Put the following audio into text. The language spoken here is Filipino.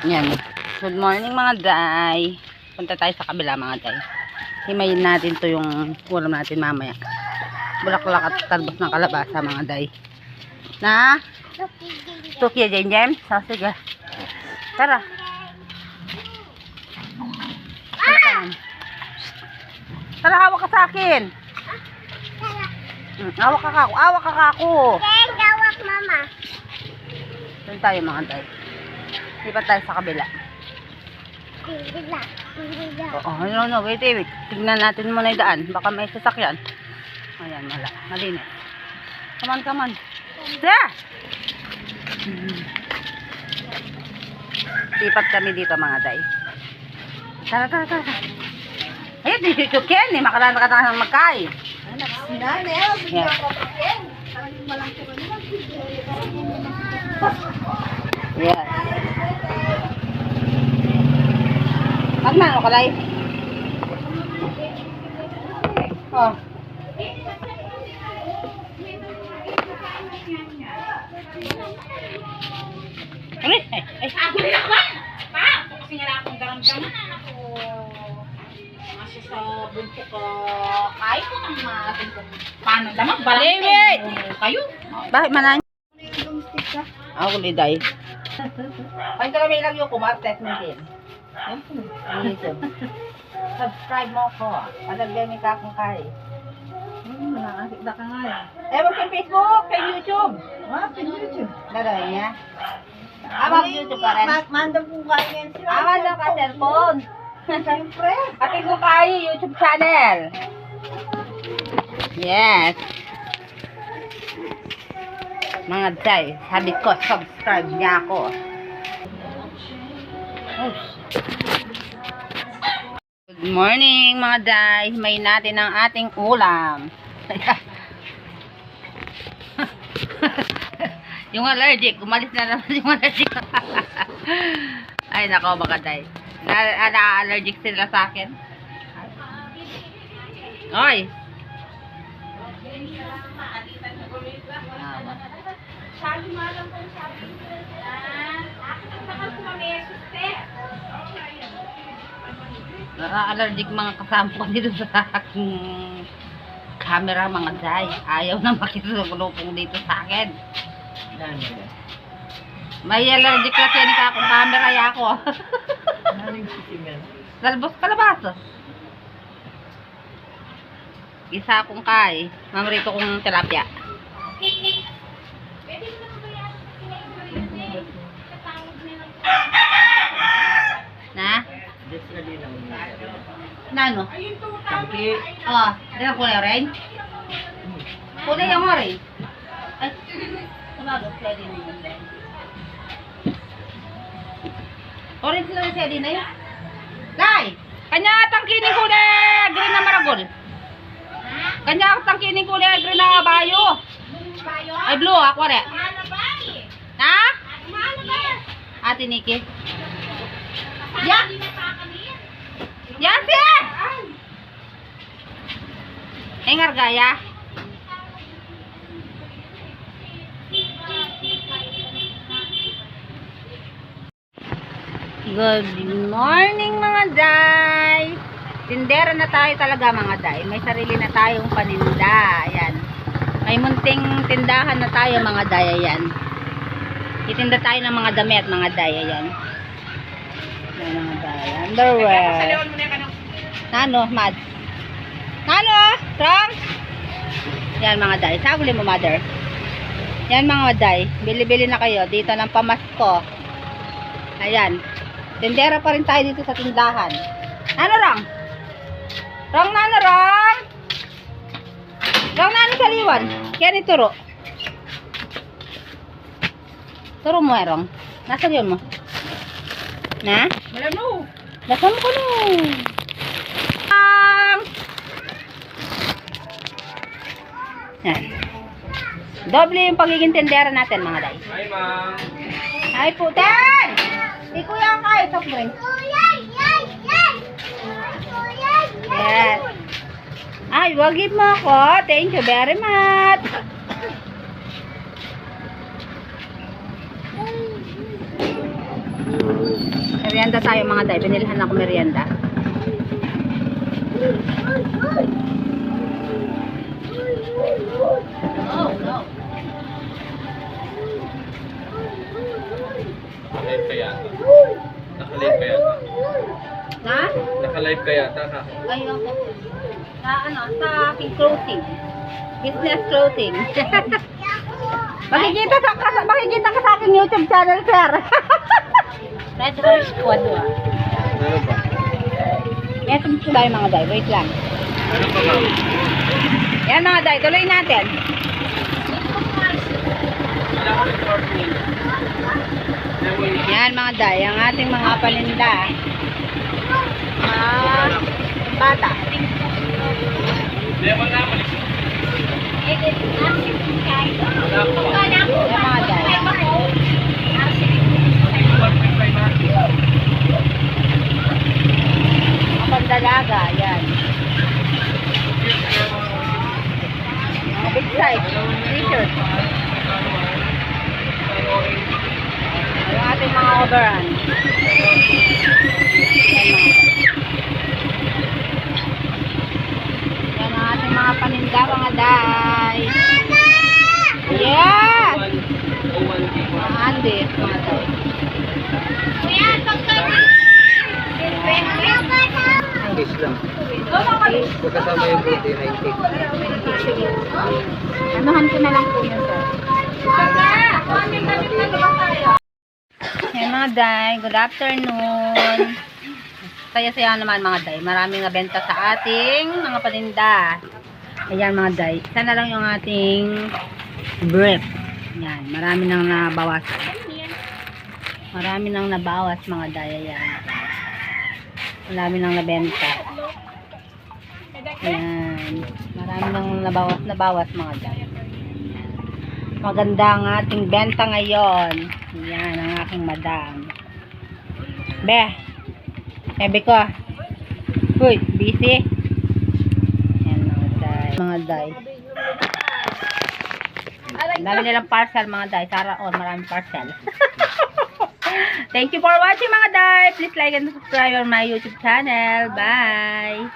Yan. Good morning mga day. Punta tayo sa kabila mga day. Himayin natin to yung ulam natin mamaya. Bulaklak at talbos ng kalabasa mga day. Na? Tuki dyan dyan? So, sige. Tara. Tara, hawak ka sa akin. Hawak ka kako. Hawak ka kako. Hawak mama. Doon tayo mga day. Lipat tayo sa kabila. Oo, no, wait. Tignan natin muna yung daan. Baka may sasakyan. Ayan, wala. Malinis. Come on. Yeah! Lipat kami dito mga day. Tara. Ayun, dito Ken. Makalala ka ng magkain. Yeah. Yes. Magmano ka lang? Oh. Ay. Ako nila ba? Pa! Kasi nga lang akong daramdaman. Ako. Masya sa bunto ko. Kaya ko nang matin ko. Paano naman? David! Kayo? Bakit manan? Ako liday. Ay, kami lang yung kumates mo din. Subscribe mo ko. Palagyan ka akong kay. Nakakita ka nga yan. Ewan kay Facebook, kay YouTube. Kay YouTube. Lagay niya. Mag-YouTube ka rin. Manda po kayo yan sila. Manda ka cellphone. Siyempre. Ating ko kayo YouTube channel. Yes. Mga day, sabi ko, subscribe niya ako. Good morning mga day. May natin ang ating ulam. Yung allergic, umalis na naman yung allergic. Ay nako mga day. Na-allergic sila sa akin. Oy. Allergic mga kasama ko dito sa aking camera mga day. Ayaw na makisulupong dito sa akin. May allergic kasi ni kakong camera ya ako. Talbos kalabaso. Isa akong kay. Mamrito kong tilapia. Na? Nano? Tangki. Oh, dala kulay rin? Kulay yung rin? Ay, tumagos pwede na yun. Orange lang siya din na yun. Lai! Kanya tangkining kulay green na maragol. Kanya tangkining kulay green na bayo. Ay blue, ako rin. Ha? Ate Nikki. Yan! Yan siya! Engar gaya. Good morning mga day. Tindera na tayo talaga mga day. May sarili na tayong paninda. Ayan. May munting tindahan na tayo mga day. Ayan. Itinda tayo ng mga damit mga day. Ayan. Ayan mga day. Underwear. Nano, mad? Nano? From? Yan mga day. Saguli mo mother. Yan mga day. Bili-bili na kayo. Dito ng pamasko. Ayan. Tindera pa rin tayo dito sa tindahan. Ano rang? Rang nano rang? Rang nano sa liwan? Kaya ni turo. Turo mo erong. Nasa yun mo? Na? Wala no. Nasa mo ko no. Yan. Doble yung pagiging tindera natin mga day. Hi ma'am. Hi po, Ten! Di kuya ang kayo, soft drink. Yes. Ay, wagip mo ako. Thank you very much. Merienda tayo mga day. Binilhan ako merienda. Oh, no. Live ka yata. Naka-live ka yata. Na? Naka-live ka yata ka. Ayun ko. Sa ano, sa aking clothing. Business clothing. makikita ka sa aking YouTube channel, sir. Red Horse Squad. Ano ba? Yan, tumutulong tayo mga day. Wait lang. Ano pa ma'am? Yan mga day, tuloy natin. Wala ko ng partner. Yan mga day, ang ating mga paninda. Bata. Lemon na, malis. Wala ko pa. Yan mga day. Mga pandalaga, yan. Mga big size, t-shirt. Yung ating mga overrun. Yan ang ating mga paninda, mga day. Yes! Mga Andy, mga day. Kiss lang. Pagkasama yung beauty 90. Anuhan ko na lang po yun, sir. Yan mga day, good afternoon. Saya-saya naman mga day. Maraming nabenta sa ating mga paninda. Ayan mga day. Isa na lang yung ating brief. Yan, marami nang nabawas. Marami nang nabawas mga day. Ayan. Marami nang nabenta. Ayan. Marami nang nabawas mga day. Maganda ang ating benta ngayon. Yan ang aking madam. Bebe ko. Uy, busy. Yan mga day. Mga day. Dami nilang parcel mga day. Sara on, maraming parcel. Thank you for watching mga day. Please like and subscribe on my YouTube channel. Bye.